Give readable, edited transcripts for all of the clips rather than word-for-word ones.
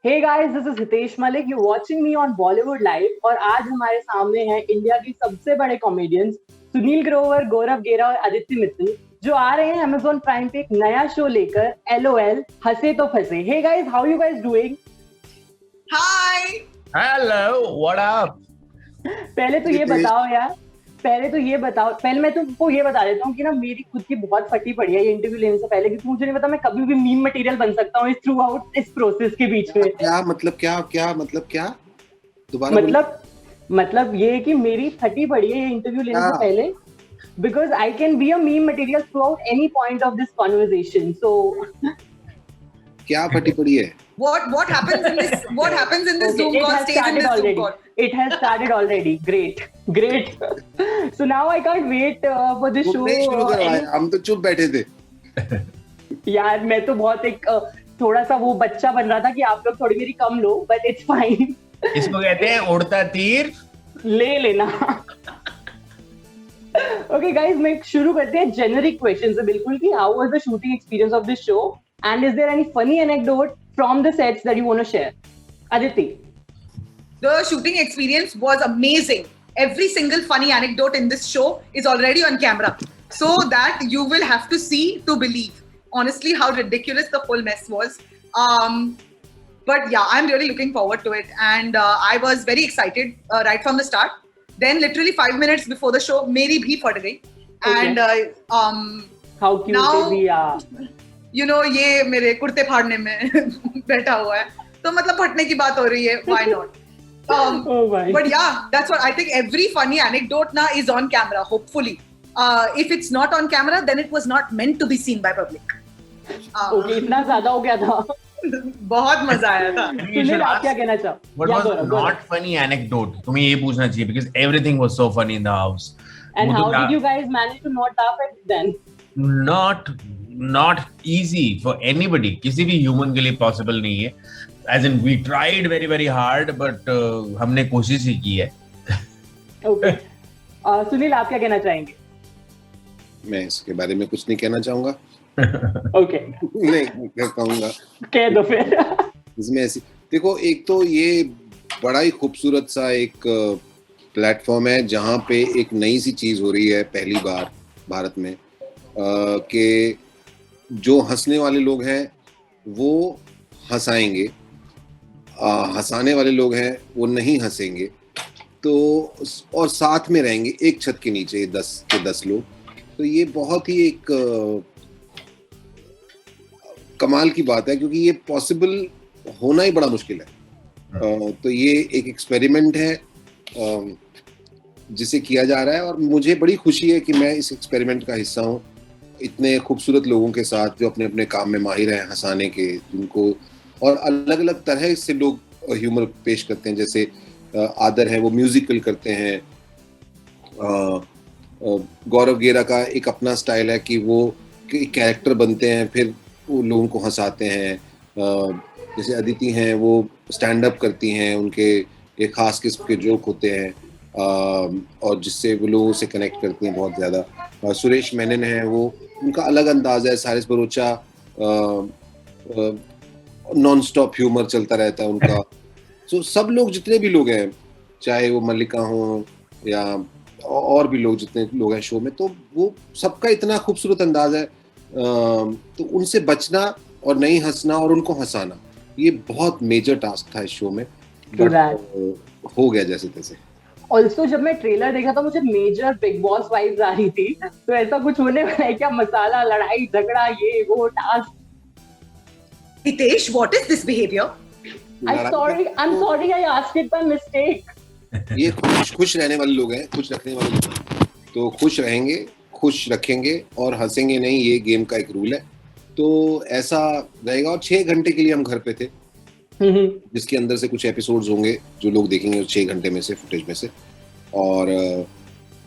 Hey guys, this is Hitesh Malik. You're watching me on Bollywood Live और आज हमारे सामने हैं इंडिया की सबसे बड़े कॉमेडियंस सुनील ग्रोवर, गौरव गेरा और आदित्य मित्तल जो आ रहे हैं Amazon Prime पे एक नया शो लेकर LOL हंसे तो फंसे. Hey guys, how you guys doing? Hi. Hello, what up? पहले तो ये बताओ यार. पहले मैं तुमको ये बता देता हूँ कि ना मेरी खुद की बहुत फटी पड़ी है ये इंटरव्यू लेने से पहले, क्योंकि मुझे नहीं पता मैं कभी भी मीम मटेरियल बन सकता हूँ इस थ्रू आउट इस प्रोसेस के बीच में. क्या दोबारा मतलब ये है कि मेरी फटी पड़ी है ये इंटरव्यू लेने से पहले, because I can be a meme material throughout any point of this conversation. So क्या फटी पड़ी है? What happens in this Zoom call stays in this Zoom call. It has started already. Great. So now I can't wait for the show. हम तो चुप बैठे थे. यार मैं तो बहुत एक थोड़ा सा वो बच्चा बन रहा था कि आप लोग थोड़ी मेरी कम लो, but it's fine. इसको कहते हैं उड़ता तीर ले लेना. Okay guys, मैं शुरू करते हैं generic questions से बिल्कुल कि how was the shooting experience of this show and is there any funny anecdote from the sets that you want to share? Aditi. The shooting experience was amazing. Every single funny anecdote in this show is already on camera, so that you will have to see to believe. Honestly, how ridiculous the full mess was. But yeah, I'm really looking forward to it, and I was very excited right from the start. Then, literally 5 minutes before the show, मेरी भी फट गई. And how cute now, is he? Yeah. You know, ये मेरे कुर्ते फाड़ने में बैठा हुआ है, तो मतलब फटने की बात हो रही है. Why not? Oh my. But yeah, that's what I think. Every funny anecdote now is on camera. Hopefully, if it's not on camera, then it was not meant to be seen by public. Okay, इतना ज़्यादा हो गया था. बहुत मजा आया था. सुनील, आप क्या कहना चाहो? What was not funny anecdote? तुम्हें ये पूछना चाहिए because everything was so funny in the house. And how did you guys manage to not laugh at it then? Not easy for anybody. किसी भी human के लिए possible नहीं है. As in we tried very very hard, but हमने कोशिश ही की है. Okay. सुनील, आप क्या कहना चाहेंगे? मैं इसके बारे में कुछ नहीं कहना चाहूंगा. Okay. नहीं क्या कहूंगा. कह दो फिर. इसमें ऐसी देखो, एक तो ये बड़ा ही खूबसूरत सा एक प्लेटफॉर्म है जहाँ पे एक नई सी चीज हो रही है पहली बार भारत में, कि जो हंसने वाले लोग हैं वो हंसाएंगे, हंसाने वाले लोग हैं वो नहीं हंसेंगे, तो और साथ में रहेंगे एक छत के नीचे 10 के 10 लोग. तो ये बहुत ही एक कमाल की बात है, क्योंकि ये पॉसिबल होना ही बड़ा मुश्किल है. तो ये एक एक्सपेरिमेंट है जिसे किया जा रहा है, और मुझे बड़ी खुशी है कि मैं इस एक्सपेरिमेंट का हिस्सा हूँ इतने खूबसूरत लोगों के साथ जो अपने अपने काम में माहिर हैं हंसाने के, जिनको और अलग अलग तरह से लोग ह्यूमर पेश करते हैं. जैसे आदर है, वो म्यूजिकल करते हैं. गौरव गेरा का एक अपना स्टाइल है कि वो कैरेक्टर बनते हैं फिर वो लोगों को हंसाते हैं. जैसे अदिति हैं, वो स्टैंड अप करती हैं, उनके एक खास किस्म के जोक होते हैं और जिससे वो लोगों से कनेक्ट करती हैं बहुत ज़्यादा. सुरेश मेनन है, वो उनका अलग अंदाज है. सारिस बरोचा नॉन स्टॉप ह्यूमर चलता रहता है उनका. तो सब लोग जितने भी लोग हैं, चाहे वो मल्लिका हो या और भी लोग जितने लोग हैं शो में, तो वो सबका इतना खूबसूरत अंदाज है. तो उनसे बचना और नहीं हंसना और उनको हंसाना, ये बहुत मेजर टास्क था इस शो में. हो गया जैसे तैसे. ऑल्सो जब मैं ट्रेलर देखा था मुझे मेजर बिग बॉस वाइब्स आ रही थी, तो ऐसा कुछ होने वाला है क्या? मसाला, लड़ाई झगड़ा, ये वो task. Hitesh, what is this behavior? I'm sorry, I asked it by mistake. ये खुश रहने वाले लोग हैं, खुश रखने वाले लोग हैं, तो खुश रहेंगे, खुश रखेंगे और हंसेंगे नहीं, ये गेम का एक रूल है. तो ऐसा रहेगा. और 6 घंटे के लिए हम घर पे थे, जिसके अंदर से कुछ एपिसोड्स होंगे जो लोग देखेंगे 6 घंटे में से, फुटेज में से. और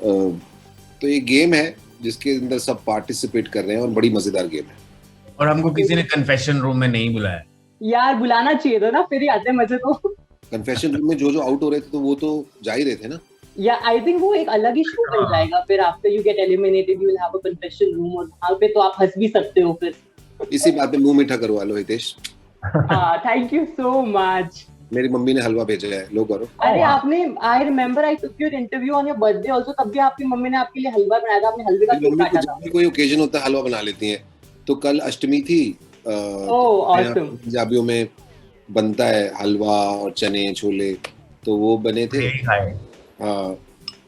तो ये गेम है जिसके अंदर सब पार्टिसिपेट कर रहे हैं और बड़ी मजेदार गेम है. और हमको किसी ने कन्फेशन रूम में नहीं बुलाया. यार बुलाना चाहिए था ना, फिर ही आते मजे. तो कन्फेशन रूम में जो आउट हो रहे थे तो वो तो जा ही रहे थे ना. या आई थिंक वो एक अलग ही शो बन जाएगा फिर. After you get eliminated you will have a confession room, और वहां पे तो आप हंस भी सकते हो फिर. इसी बात पे मुंह मीठा करवा लो Hitesh. Thank you so much. मेरी मम्मी ने हलवा भेजा है, लो करो. अरे wow. आपने, I remember I took your interview on your birthday also, तब भी आपकी मम्मी ने आपके लिए हलवा बनाया था, आपने हलवे का मेरी केक मम्मी काटा को था. जब भी कोई ओकेजन होता है हलवा बना लेती हैं. तो कल अष्टमी थी. ओह ऑसम. पंजाबियों में बनता है हलवा और चने छोले, तो वो बने थे. यही खाए. हाँ,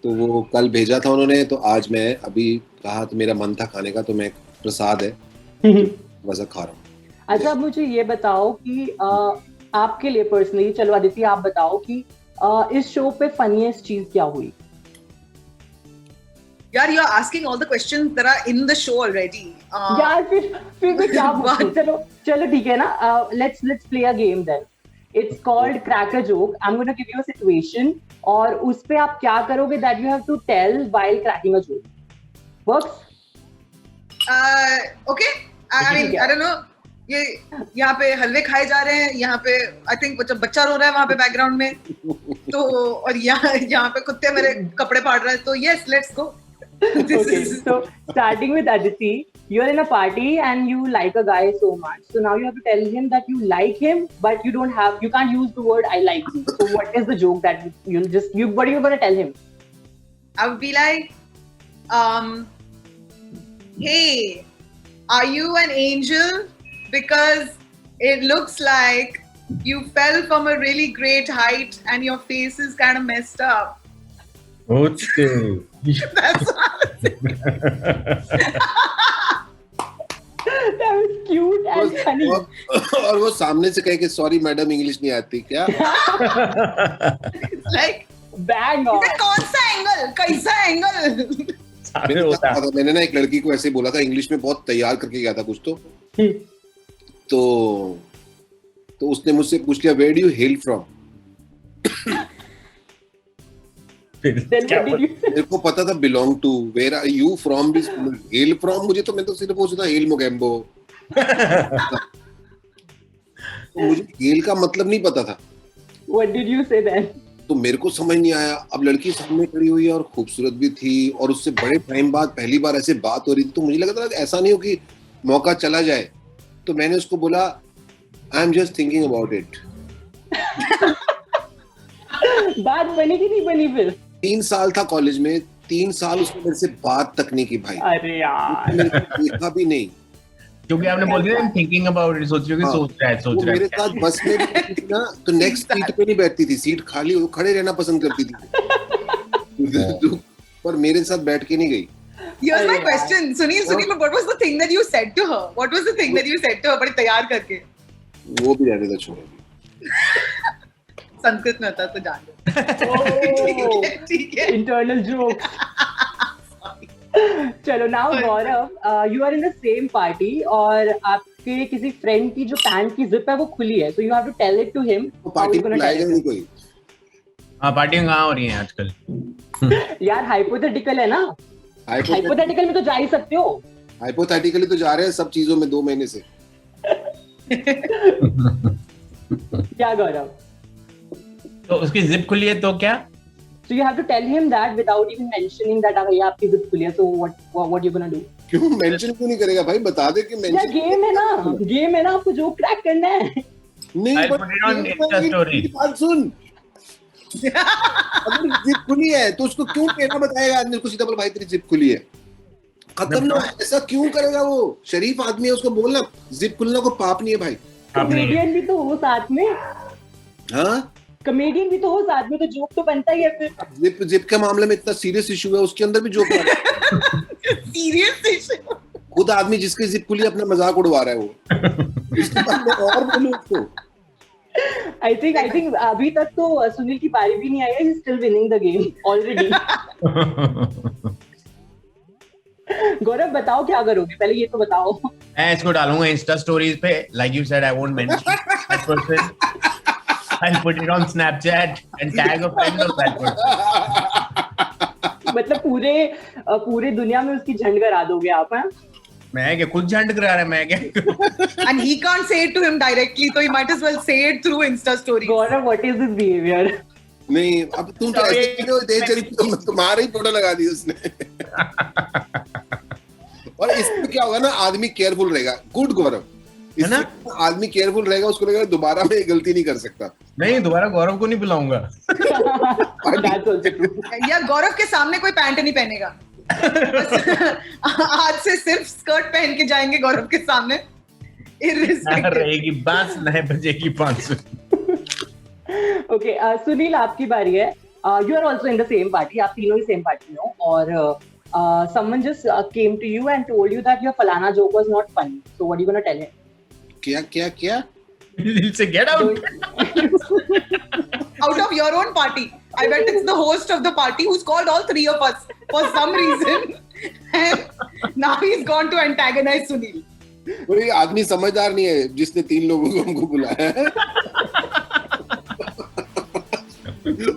तो वो कल भेजा था उन्होंने, तो आज मैं अभी कहा तो मेरा मन था खाने का, तो मैं प्रसाद है वैसा खा रहा हूँ. अच्छा, अब मुझे ये बताओ कि आपके लिए पर्सनली, चलो अदिति आप बताओ कि इस शो पे फनीएस्ट चीज क्या हुई? यार, you are asking all the questions that are in the show already. यार फिर मैं क्या पूछूं? चलो ठीक है ना. Let's play a game then. It's called crack a joke. I am gonna give you a situation और उस पे आप क्या करोगे that you have to tell while cracking a joke. Works? Okay. I mean, I don't know. ये यहाँ पे हलवे खाए जा रहे हैं, यहाँ पे आई थिंक बच्चा रो रहा है वहाँ पे बैकग्राउंड में, तो और यहाँ पे कुत्ते मेरे कपड़े फाड़ रहे हैं, तो yes, let's go. Okay, so starting with Aditi, you're in a party and you like a guy so much. So now you have to tell him that you like him, but you can't use the word "I like you." So what is the joke that what are you gonna tell him? I would be like, hey, are you an angel? Because it looks like you fell from a really great height and your face is kind of messed up. Okay. That's That was cute and funny. और वो सामने से कहे कि sorry madam English नहीं आती क्या. like Bang on. कौन सा एंगल, कैसा एंगल? सारे होता है. मैंने ना एक लड़की को ऐसे बोला था, इंग्लिश में बहुत तैयार करके गया था कुछ तो उसने मुझसे पूछ लिया where do you hail from. मेरे को पता था belong to, where are you from, hail from मुझे तो मैं तो सिर्फ पूछता हेल मोगेम्बो. तो मुझे हेल का मतलब नहीं पता था. What did you say then? तो मेरे को समझ नहीं आया. अब लड़की सामने खड़ी हुई है और खूबसूरत भी थी और उससे बड़े टाइम बाद पहली बार ऐसे बात हो रही थी, तो मुझे लगा था ऐसा नहीं हो कि मौका चला जाए. तो मैंने उसको बोला I am just thinking about it. बात बनी कि नहीं बनी फिर? 3 साल था कॉलेज में, 3 साल उसने मेरे से बात तक नहीं की भाई. अरे यार, देखा भी नहीं. क्योंकि आपने बोल दिया थिंकिंग अबाउट इट, सोच रही हो कि सोच रहा है. मेरे साथ बस में बैठती थी ना, तो नेक्स्ट सीट पे नहीं बैठती थी, सीट खाली, वो खड़े रहना पसंद करती थी. पर मेरे साथ बैठ के नहीं गई. Here's my question, Sunil, but what was the thing that you said to her? What was the thing that you said to her? बड़ी तैयार करके. वो भी रहने का छोड़. संस्कृत में होता तो जान लो. ठीक है. Internal jokes. चलो now Gaurav, you are in the same party और आपके किसी फ्रेंड की जो पैंट की जिप है वो खुली है, so you have to tell it to him. Party में लाएगा नहीं कोई. हाँ, पार्टियां कहाँ हो रही हैं आजकल? यार हाइपोथेटिकल है ना, हाइपोथेटिकल में तो जा ही सकते हो. हाइपोथेटिकली तो जा रहे हैं सब चीजों में 2 महीने से. क्या गौरव? तो उसकी जिप खुली है तो क्या? So you have to tell him that without even mentioning that भैया आपकी जिप खुली है. So what you gonna do? क्यों मेंशन क्यों नहीं करेगा भाई, बता दे कि यार मेंशन. गेम है ना, आपको जो क्रैक करना है. नहीं I'll put it on Insta story. बात सुन. अगर जिप खुली है तो उसको क्यों कहना बताएगा आदमी को सीधा, बोल भाई तेरी जिप खुली है, खत्म ना. ऐसा क्यों करेगा? वो शरीफ आदमी है, उसको बोलना जिप खुलना को पाप नहीं है भाई. कॉमेडियन भी तो हो साथ में. हाँ, कॉमेडियन भी तो हो साथ में, तो जोक तो बनता ही है फिर. जिप के मामले में इतना सीरियस इशू है, उसके अंदर भी जोक है. Serious issue. खुद आदमी जिसकी जिप खुली अपना मजाक उड़वा रहा है वो. इसके बाद मैं और बोलूं उसको. I think अभी तक तो सुनील की पारी भी नहीं आई है. He's still winning the game already. गौरव बताओ क्या करोगे, पहले ये तो बताओ. मैं इसको डालूंगा इंस्टा स्टोरीज पे, like you said, I won't mention that person. I'll put it on Snapchat and tag a friend of that person. मतलब पूरे दुनिया में उसकी झंड करा दोगे आप. हैं मैं क्या खुद झंड करा रहा है, मैं क्या? And he can't say it to him directly, so he might as well say it through Insta story. Gaurav, what is this behavior? नहीं, अब तुम तो ऐसे ही हो, दे चली तुम्हारा ही फोटो लगा दी उसने. और इसमें क्या होगा ना, आदमी केयरफुल रहेगा. गुड गौरव, है ना? आदमी केयरफुल रहेगा, उसको लगेगा दोबारा मैं ये गलती नहीं कर सकता। नहीं, दोबारा गौरव को नहीं बुलाऊंगा। That's also true. या गौरव के सामने कोई पैंट नहीं पहनेगा। आज से सिर्फ स्कर्ट पहन के जाएंगे गौरव के सामने। रहेगी बांस, नहीं बजेगी बांस। Okay, सुनील आपकी बारी है. You are also in the same party. आप तीनों ही same party में हो और someone just came to you and told you that your falana joke was not funny. So what are you gonna tell him? क्या? He'll say, get out. Out of your own party. I bet it's the host of the party who's called all three of us for some reason. And now he's gone to antagonize Sunil. ये आदमी समझदार नहीं है जिसने 3 लोगों को हमको बुलाया है।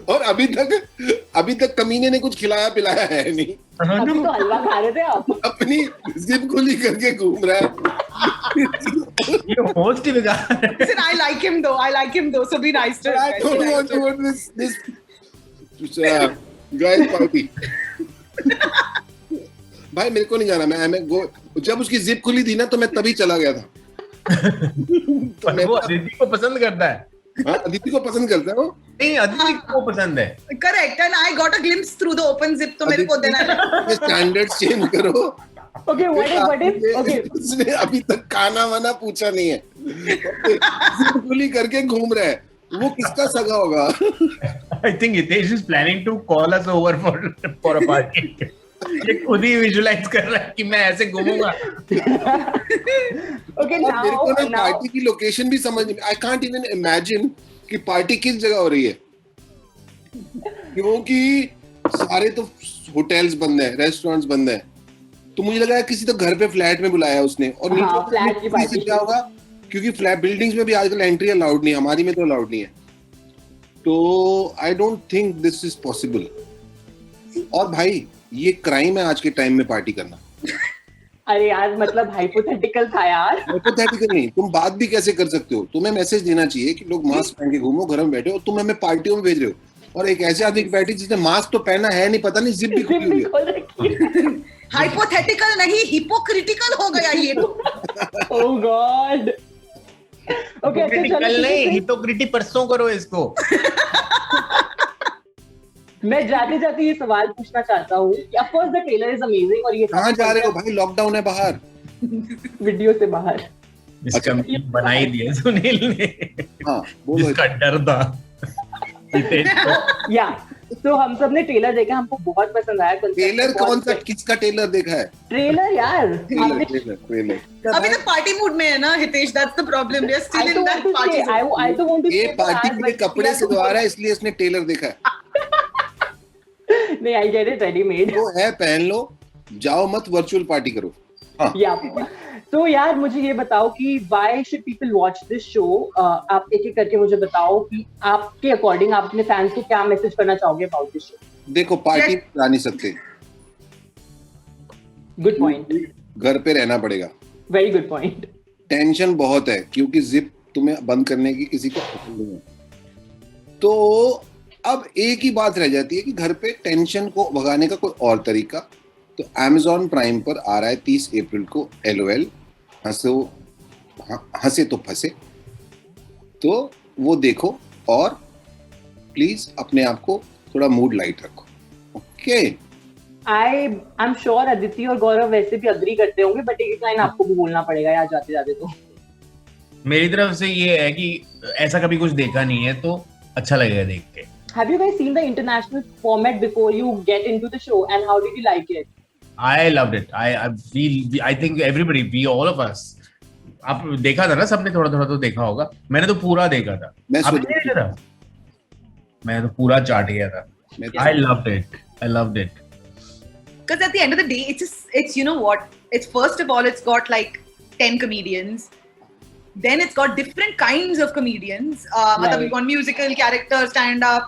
और अभी तक कमीने ने कुछ खिलाया पिलाया है नहीं। अभी तो हलवा खा रहे थे आप। अपनी जिप खुली करके घूम रहा है। ये होस्ट ही बिगाड़ रहा है। Listen, I like him though. So be nice to him. I don't want to go to this guys party. भाई मेरे को नहीं जाना, मैं जब उसकी जिप खुली थी ना तो मैं तभी चला गया था। पर वो अदिति को पसंद करता है। हाँ, अदिति को पसंद करता है वो। नहीं, अदिति को पसंद है। Correct. And I got a glimpse through the open zip. तो मेरे को देना है। स्टैंडर्ड्स चेंज करो। Okay, what if? Okay. उसने अभी तक खाना वाना पूछा नहीं है। जिप खुली करके घूम रहा है। वो किसका सगा होगा? I think Hitesh is planning to call us over for a party. ये खुद ही विजुलाइज कर रहा है कि मैं ऐसे घूमूंगा। Okay, मेरे को ना now पार्टी की लोकेशन भी समझ नहीं, आई कांट इवन इमेजिन कि पार्टी किस जगह हो रही है, क्योंकि सारे तो होटल्स बंद है, रेस्टोरेंट्स बंद है, तो मुझे लगा किसी तो घर पे फ्लैट में बुलाया उसने। और हाँ, फ्लैट की पार्टी क्या होगा, क्योंकि फ्लैट बिल्डिंग्स में भी आजकल एंट्री अलाउड नहीं, हमारी में तो अलाउड नहीं है, तो I don't think this is possible. और भाई ये क्राइम है आज के टाइम में पार्टी करना। अरे यार मतलब हाइपोथेटिकल था यार। हाइपोथेटिकल नहीं, तुम बात भी कैसे कर सकते हो? तुम्हें मैसेज देना चाहिए कि लोग मास्क पहन के घूमो, घर में बैठे हो, तुम हमें पार्टियों में भेज रहे हो, और एक ऐसे आदमी की पार्टी जिसने मास्क तो पहना है नहीं, पता नहीं जिप भी खुली हुई है। हाइपोथेटिकल नहीं, हिपोक्रिटिकल हो गया ये तो। Oh God. Okay, अच्छा चलो कल नहीं, हिपोक्रिटी परसों करो इसको। मैं जाते जाते ये सवाल पूछना चाहता हूँ कि of course the trailer is amazing और ये कहाँ जा रहे हो भाई? लॉकडाउन है बाहर। वीडियो से बाहर। इसका बना ही दिया सुनील ने। हाँ बोलो। इसका डर था। या तो हम सब ने ट्रेलर देखा, हमको बहुत पसंद आया। ट्रेलर कौन सा, किसका ट्रेलर देखा है? ट्रेलर यार, ट्रेलर अभी तक पार्टी मूड में है ना Hitesh, that's the problem, we are still in that party. I तो वांट टू ये पार्टी के कपड़े से द्वारा है, इसलिए इसने ट्रेलर देखा है। नहीं, आई गेट इट रेडीमेड। वो है, पहन लो, जाओ मत, वर्चुअल पार्टी करो। हाँ। या तो यार मुझे ये बताओ कि why should people watch this show? आप एक एक करके मुझे बताओ कि आपके अकॉर्डिंग आप अपने फैंस को क्या मैसेज करना चाहोगे अबाउट दिस शो? देखो, पार्टी जा नहीं सकते, गुड पॉइंट, घर पे रहना पड़ेगा। Very good point. टेंशन बहुत है क्योंकि जिप तुम्हें बंद करने की किसी को पसंद नहीं है, तो अब एक ही बात रह जाती है कि घर पे टेंशन को भगाने का कोई और तरीका। तो Amazon प्राइम पर आ रहा है 30 अप्रैल को LOL, हंसे तो फंसे, तो वो देखो और प्लीज अपने आप को थोड़ा मूड लाइट रखो। Okay, I am sure Aditi और गौरव वैसे भी अग्री करते होंगे, बट एक लाइन आपको भी बोलना पड़ेगा यार जाते जाते। तो मेरी तरफ से ये है कि ऐसा कभी कुछ देखा नहीं है तो अच्छा लगेगा देख के। Have you guys seen the international format before you get into the show, and how did you like it? I loved it. I think everybody, we all of us. आप देखा था ना, सबने थोड़ा थोड़ा तो देखा होगा। मैंने तो पूरा देखा था। आपने देखा था? मैं तो पूरा चाट गया था। I loved it. Because at the end of the day, it's you know what? It's first of all, it's got like 10 comedians. Then it's got different kinds of comedians. Matlab, you've got musical, character, stand-up,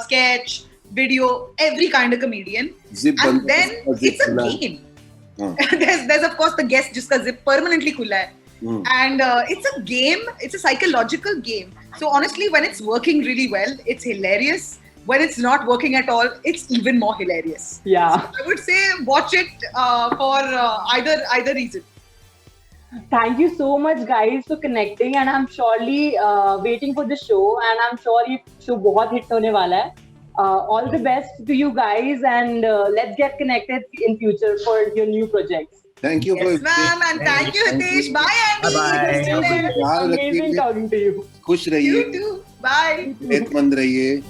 sketch, video, every kind of comedian. And then it's a game. There's of course the guest jiska zip permanently khula hai. And it's a game. It's a psychological game. So honestly, when it's working really well, it's hilarious. When it's not working at all, it's even more hilarious. Yeah. So I would say watch it for either reason. Thank you so much, guys, for connecting, and I'm surely waiting for the show, and I'm sure ये show बहुत hit होने वाला है. All the best to you guys, and let's get connected in future for your new projects. Thank you. Yes, ma'am, and thank you, Hitesh. Bye, Andy. Bye-bye. Amazing talking to you. खुश You रहिए, too. Bye. सेहतमंद रहिए.